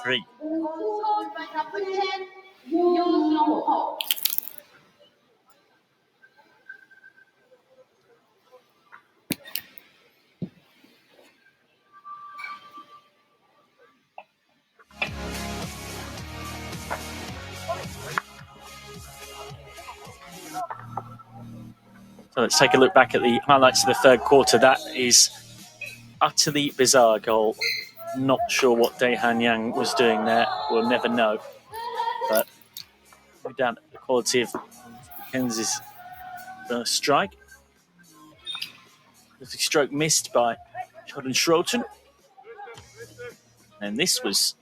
3. So let's take a look back at the highlights of the third quarter. That is utterly bizarre goal. Not sure what Daehan Yang was doing there. We'll never know. But no doubt the quality of Mackenzie's first strike. The stroke missed by Jordan Schroten. And this was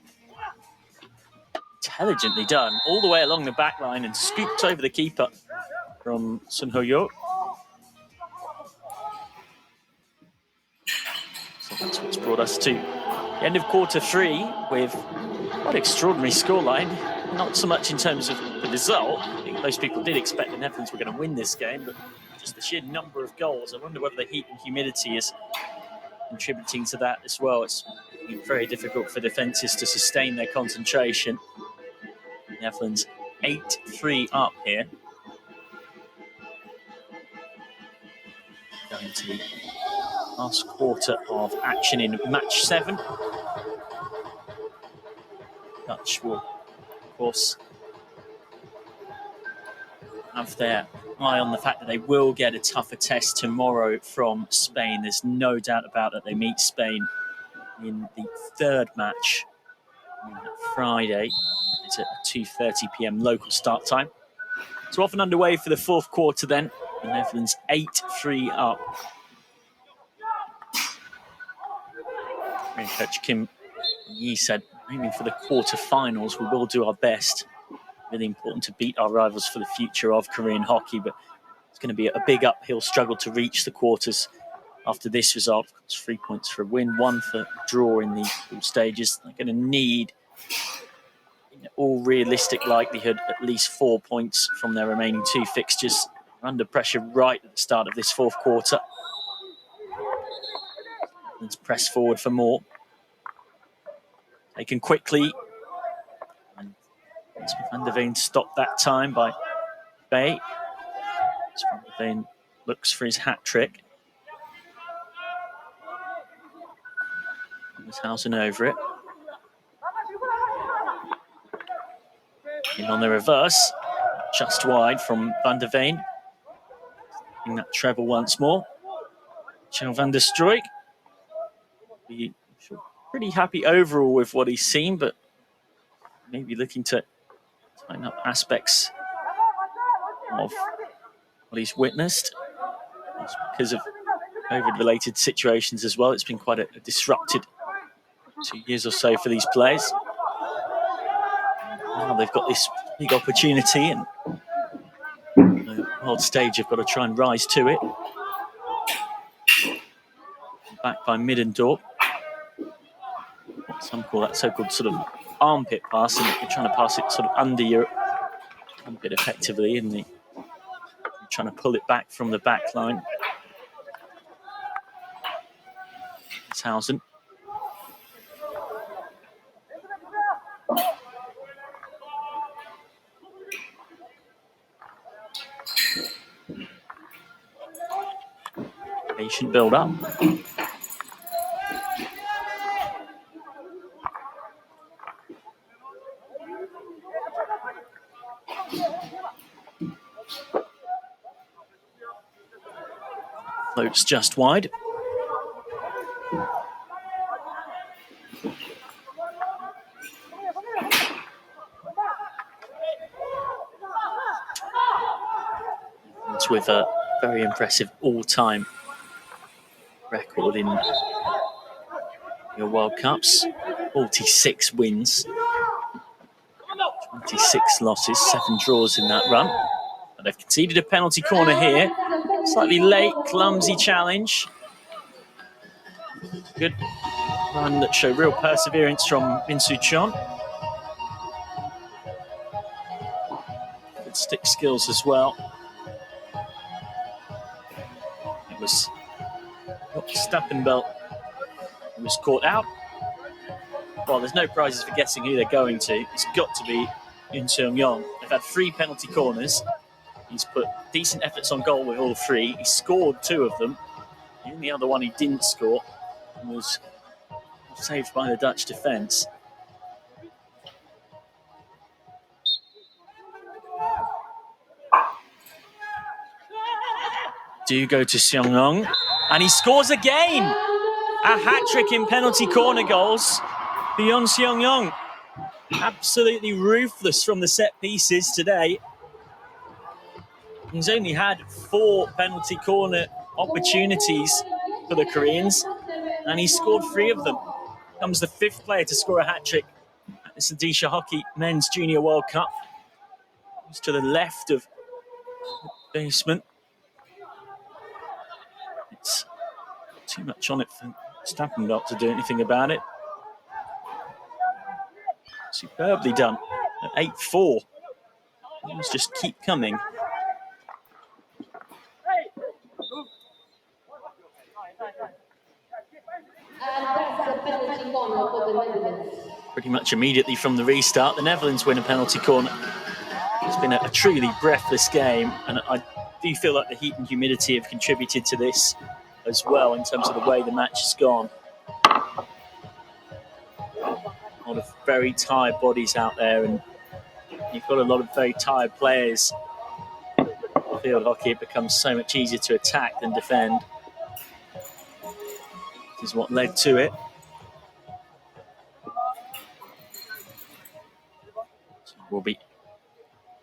intelligently done all the way along the back line and scooped over the keeper from Sun Ho-yo. So that's what's brought us to the end of quarter 3 with quite an extraordinary scoreline. Not so much in terms of the result. I think most people did expect the Netherlands were going to win this game, but just the sheer number of goals. I wonder whether the heat and humidity is contributing to that as well. It's been very difficult for defences to sustain their concentration. The Netherlands 8-3 up here. Going to the last quarter of action in match 7. Dutch will, of course, have their eye on the fact that they will get a tougher test tomorrow from Spain. There's no doubt about it. They meet Spain in the third match on Friday. It's at 2:30 p.m. local start time. So off and underway for the fourth quarter then. The Netherlands 8-3 up. And Coach Kim Yi said, aiming for the quarterfinals, we will do our best. Really important to beat our rivals for the future of Korean hockey, but it's going to be a big uphill struggle to reach the quarters after this result. It's 3 points for a win, 1 for a draw in the group stages. They're going to need, in all realistic likelihood, at least 4 points from their remaining 2 fixtures. They're under pressure right at the start of this fourth quarter. Let's press forward for more. Taken quickly. And Van der Veen stopped that time by Bay. Van der Veen looks for his hat trick. Hausen over it. In on the reverse. Just wide from Van der Veen. In that treble once more. Kjell van der Stroik. Pretty happy overall with what he's seen, but maybe looking to tighten up aspects of what he's witnessed. It's because of COVID-related situations as well. It's been quite a disrupted 2 years or so for these players. Now they've got this big opportunity, and on the world stage, they've got to try and rise to it. Back by Middendorp. What some call that so-called sort of armpit pass, and you're trying to pass it sort of under your armpit effectively, and you're trying to pull it back from the back line. It's Hausen. Patient build up. Floats just wide. It's with a very impressive all-time record in your World Cups. 46 wins, 26 losses, 7 draws in that run. But they've conceded a penalty corner here. Slightly late, clumsy challenge. Good run that showed real perseverance from Min-Soo Chon. Good stick skills as well. It was Stappenbelt who was caught out. well, there's no prizes for guessing who they're going to. It's got to be Yoon Seung-yong. They've had 3 penalty corners. He's put decent efforts on goal with all 3. He scored 2 of them. The only other one he didn't score was saved by the Dutch defence. Do go to Seung-yong, and he scores again! A hat-trick in penalty corner goals for Yoon Seung-yong. Absolutely ruthless from the set pieces today. He's only had 4 penalty corner opportunities for the Koreans, and he scored 3 of them. Becomes the 5th player to score a hat-trick at the Saint Hockey Men's Junior World Cup. He's to the left of the basement. It's too much on it for Stappenbelt to do anything about it. Superbly done at 8-4. Things just keep coming. Pretty much immediately from the restart, the Netherlands win a penalty corner. It's been a truly breathless game, and I do feel like the heat and humidity have contributed to this as well in terms of the way the match has gone. A lot of very tired bodies out there, and you've got a lot of very tired players. Field hockey, it becomes so much easier to attack than defend. This is what led to it. So will be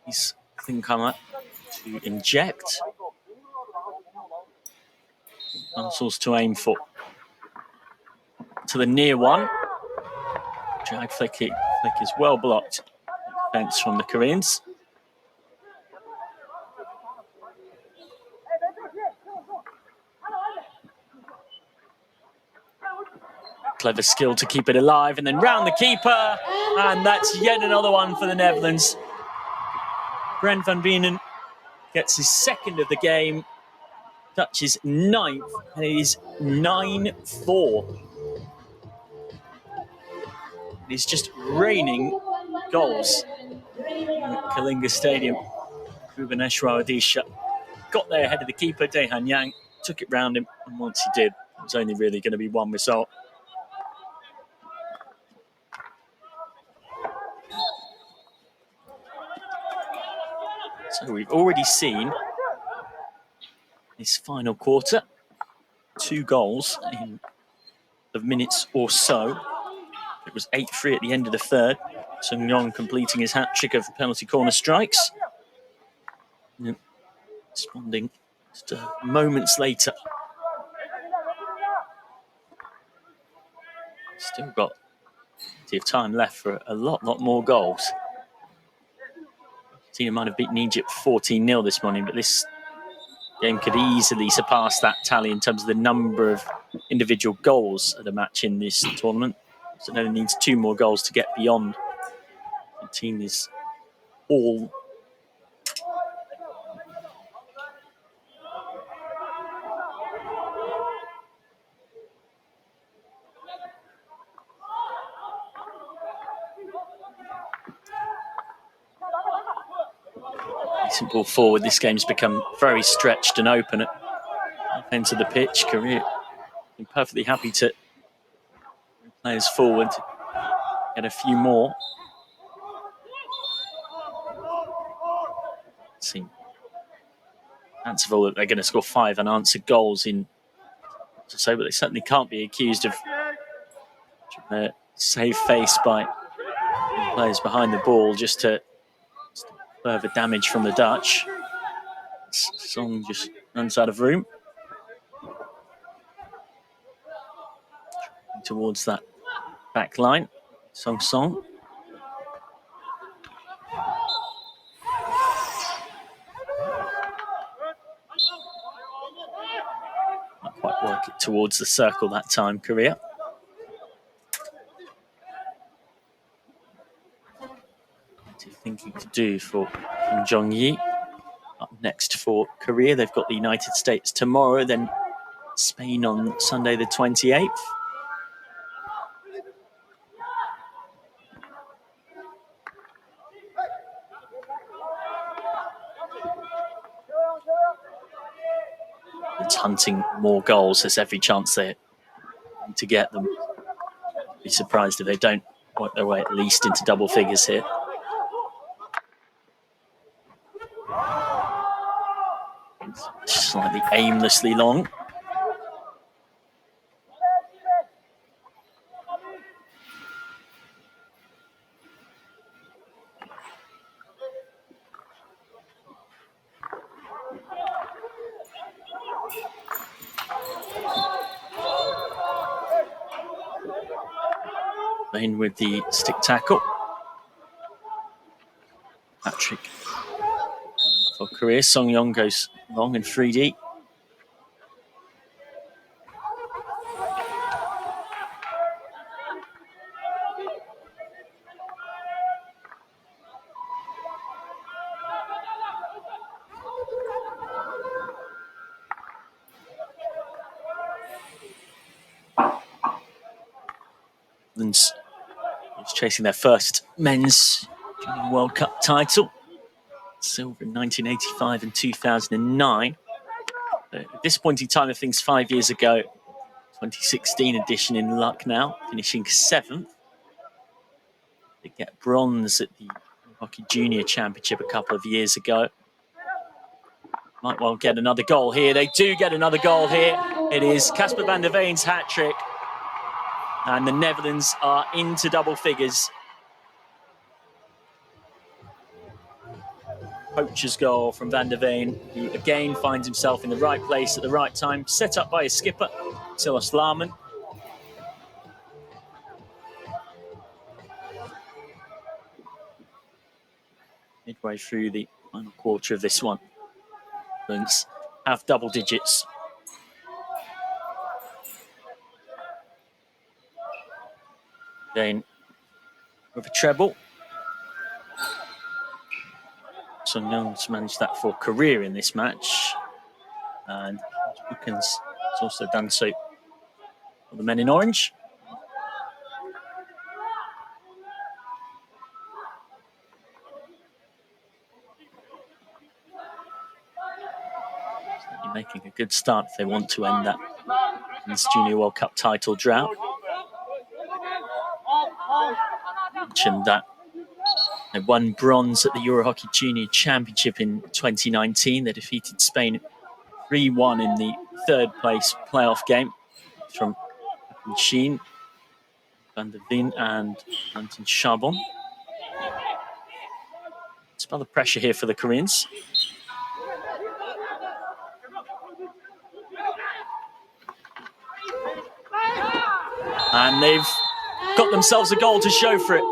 his thing come up to inject. Muscles to aim for. To the near one. Drag flick is well blocked. Defense from the Koreans. Clever skill to keep it alive, and then round the keeper, and that's yet another one for the Netherlands. Brent van Wienen gets his 2nd of the game. Dutch's 9th, and it is 9-4. It's just raining goals at Kalinga Stadium. Bhubaneswar Odisha got there ahead of the keeper, Daehan Yang, took it round him, and once he did, it was only really going to be one result. So we've already seen this final quarter, 2 goals in the minutes or so. It was 8-3 at the end of the 3rd. Seung-yong completing his hat-trick of penalty corner strikes. And responding just moments later. Still got plenty of time left for a lot more goals. Argentina might have beaten Egypt 14-0 this morning, but this game could easily surpass that tally in terms of the number of individual goals at a match in this tournament. So it only needs 2 more goals to get beyond. The team is all decent ball forward. This game's become very stretched and open at the end of the pitch. Korea been perfectly happy to bring players forward, get a few more. Seem fanciful that they're going to score 5 unanswered goals in so, but they certainly can't be accused of save face by players behind the ball just to further damage from the Dutch. Song just runs out of room. Towards that back line. Song. Not quite work it towards the circle that time, Korea. Plenty of thinking to do for Kim Jong-yi. Up next for Korea, they've got the United States tomorrow, then Spain on Sunday the 28th. It's hunting more goals. There's every chance there to get them. Be surprised if they don't work their way at least into double figures here. Slightly aimlessly long. In with the stick tackle. Patrick for Korea. Song Yong goes long in 3D. He's chasing their first men's Junior World Cup title. Silver in 1985 and 2009. But at this point in time of things, 5 years ago, 2016 edition in Lucknow, finishing 7th. They get bronze at the Hockey Junior Championship a couple of years ago. Might well get another goal here. They do get another goal here. It is Casper van der Veen's hat-trick. And the Netherlands are into double figures. Poacher's goal from Van der Veen, who again finds himself in the right place at the right time, set up by his skipper, Silas Larman. Midway through the final quarter of this one. Netherlands have double digits. Then with a treble. Son Young's managed that for Korea in this match. And Bookens has also done so for the men in orange. Certainly making a good start if they want to end that Men's Junior World Cup title drought. Mentioned that they won bronze at the Euro Hockey Junior Championship in 2019. They defeated Spain 3-1 in the third place playoff game from Sheen, Van der Veen and Valentin Charbon. Smell the pressure here for the Koreans. And they've got themselves a goal to show for it.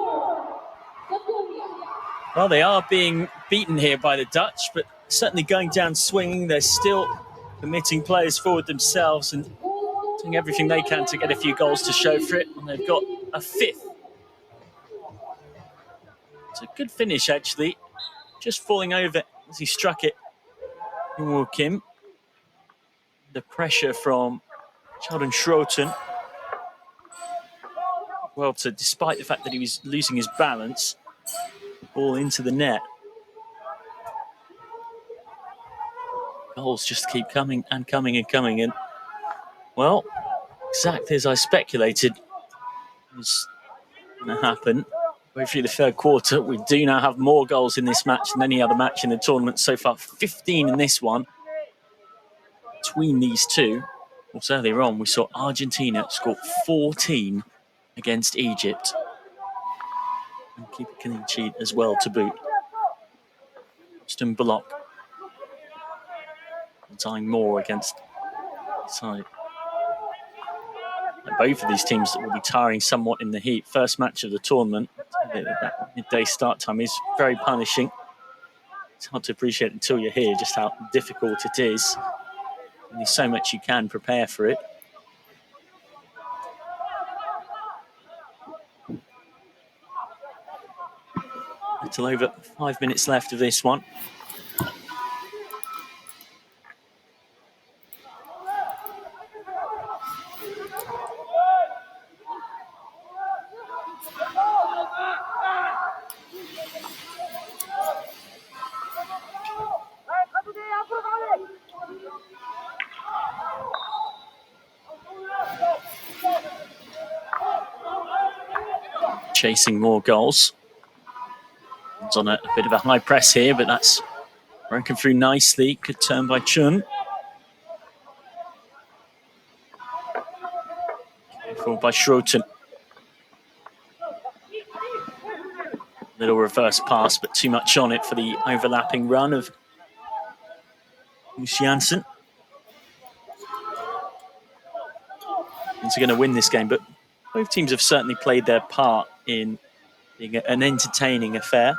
Well, they are being beaten here by the Dutch, but certainly going down swinging. They're still committing players forward themselves and doing everything they can to get a few goals to show for it. And they've got a 5th. It's a good finish, actually. Just falling over as he struck it. Jung-woo Kim. The pressure from Sheldon Schroten. Well, despite the fact that he was losing his balance, ball into the net. Goals just keep coming and coming and coming. And, well, exactly as I speculated was going to happen. Way through the third quarter, we do now have more goals in this match than any other match in the tournament so far. 15 in this one. Between these two, also earlier on, we saw Argentina score 14 against Egypt. And keep a clean sheet as well to boot. Austin Bullock tying more against the side. And both of these teams will be tiring somewhat in the heat. First match of the tournament. That midday start time is very punishing. It's hard to appreciate until you're here just how difficult it is. And there's so much you can prepare for it. Little over 5 minutes left of this one. chasing more goals. It's on a bit of a high press here, but that's broken through nicely. Good turn by Chun. Careful by Schroten. Little reverse pass, but too much on it for the overlapping run of Janssen. They're going to win this game, but both teams have certainly played their part in being an entertaining affair.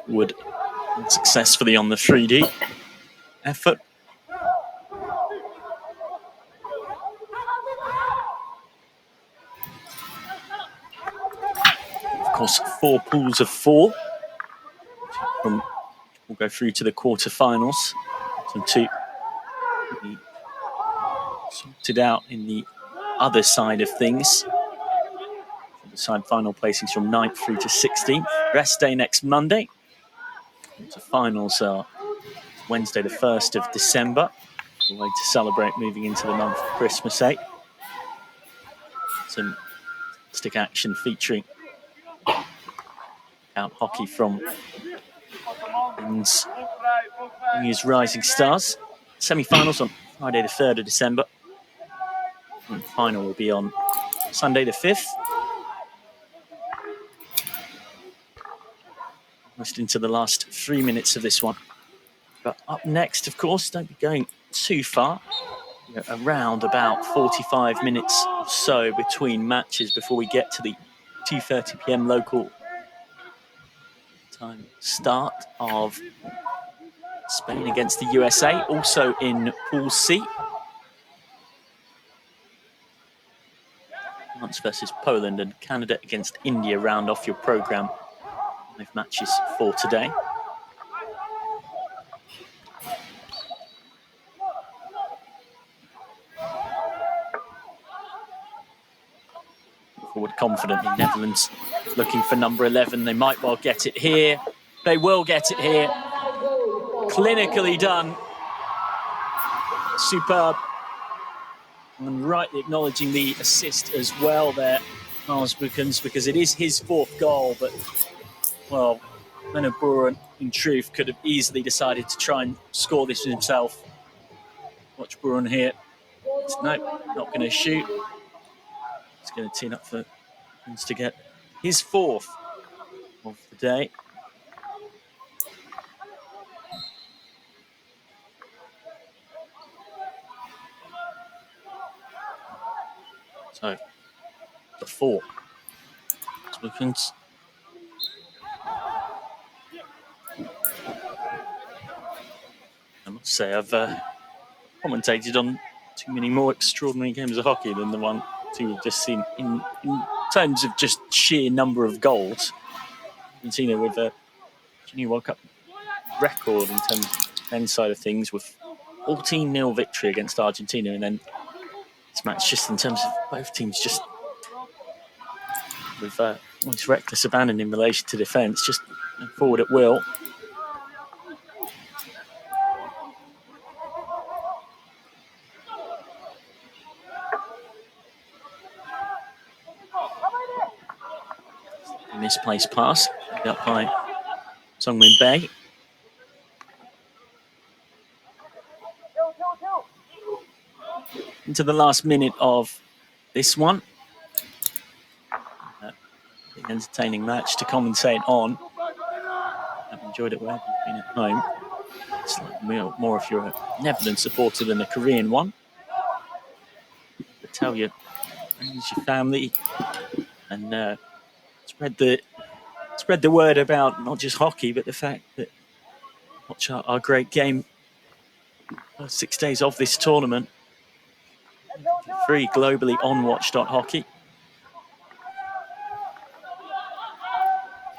Wood successfully on the 3D effort. Of course, 4 pools of 4 will go through to the quarterfinals. So 2 sorted out in the other side of things. The side final placings from 9th through to 16th. Rest day next Monday. The finals are Wednesday, the 1st of December. A way to celebrate moving into the month of Christmas, eh? Some stick action featuring out hockey from India's rising stars. Semi-finals on Friday, the 3rd of December. And the final will be on Sunday, the 5th. Almost into the last 3 minutes of this one. But up next, of course, don't be going too far. Around about 45 minutes or so between matches before we get to the 2:30 p.m. local time start of Spain against the USA, also in Pool C. France versus Poland and Canada against India round off your programme. 5 matches for today. Forward confidently, Netherlands looking for number 11. They might well get it here. They will get it here. Clinically done. Superb. And rightly acknowledging the assist as well there, Miles Bookens, because it is his 4th goal, but well, Leonard Brewer, in truth, could have easily decided to try and score this himself. Watch Brewer here. No, not going to shoot. He's going to tee up for Bookens to get his 4th of the day. So, the 4. Bookens. I must say, I've commentated on too many more extraordinary games of hockey than the one we've just seen in terms of just sheer number of goals. Argentina with a Junior World Cup record in terms of men's side of things with 14-0 victory against Argentina, and then this match just in terms of both teams just with almost reckless abandon in relation to defence, just forward at will. Misplaced pass, picked up by Songmin Bae. Into the last minute of this one. An entertaining match to commentate on. I've enjoyed it wherever you've been at home. It's like more if you're a Netherlands supporter than a Korean one. But tell your friends, your family, and spread the word about not just hockey, but the fact that watch our great game. First 6 days of this tournament. Free globally on watch.hockey.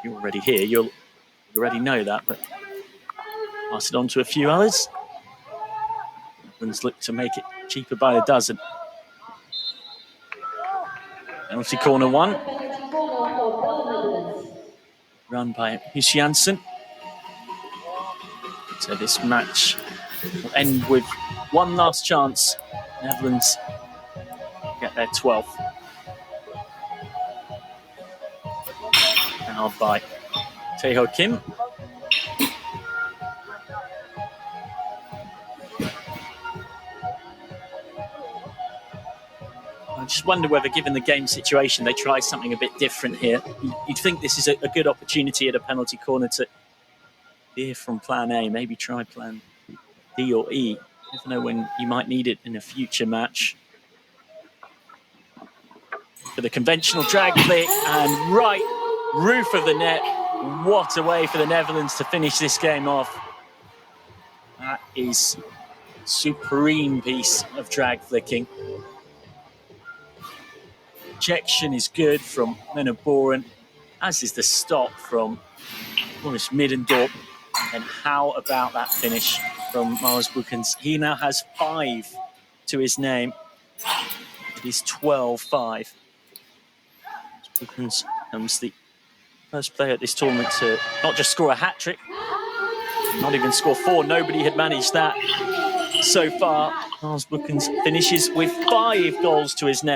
you're already here, you already know that, but pass it on to a few others. Netherlands look to make it cheaper by a dozen. Penalty corner one. Run by Janssen. So this match will end with one last chance. Netherlands get their 12th. Now by Tae-ho Kim. I just wonder whether, given the game situation, they try something a bit different here. You'd think this is a good opportunity at a penalty corner to veer from plan A, maybe try plan D or E. You never know when you might need it in a future match. For the conventional drag flick and right roof of the net. What a way for the Netherlands to finish this game off. That is a supreme piece of drag flicking. Ejection is good from Meneboren, as is the stop from Boris Middendorp. And how about that finish from Miles Bookens? He now has 5 to his name. It is 12-5. Bookens becomes the first player at this tournament to not just score a hat-trick, not even score 4. Nobody had managed that so far. Miles Bookens finishes with 5 goals to his name.